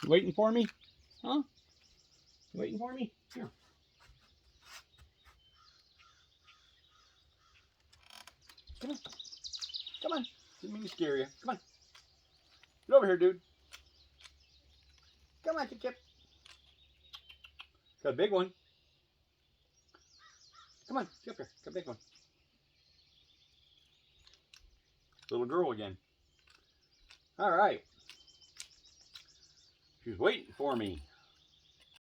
You waiting for me? Huh? You waiting for me? Here. Come on. Come on. Didn't mean to scare you. Come on. Get over here, dude. Come on, Chip Chip. Got a big one. Come on, get up here. Got a big one. Little girl again. All right. She's waiting for me.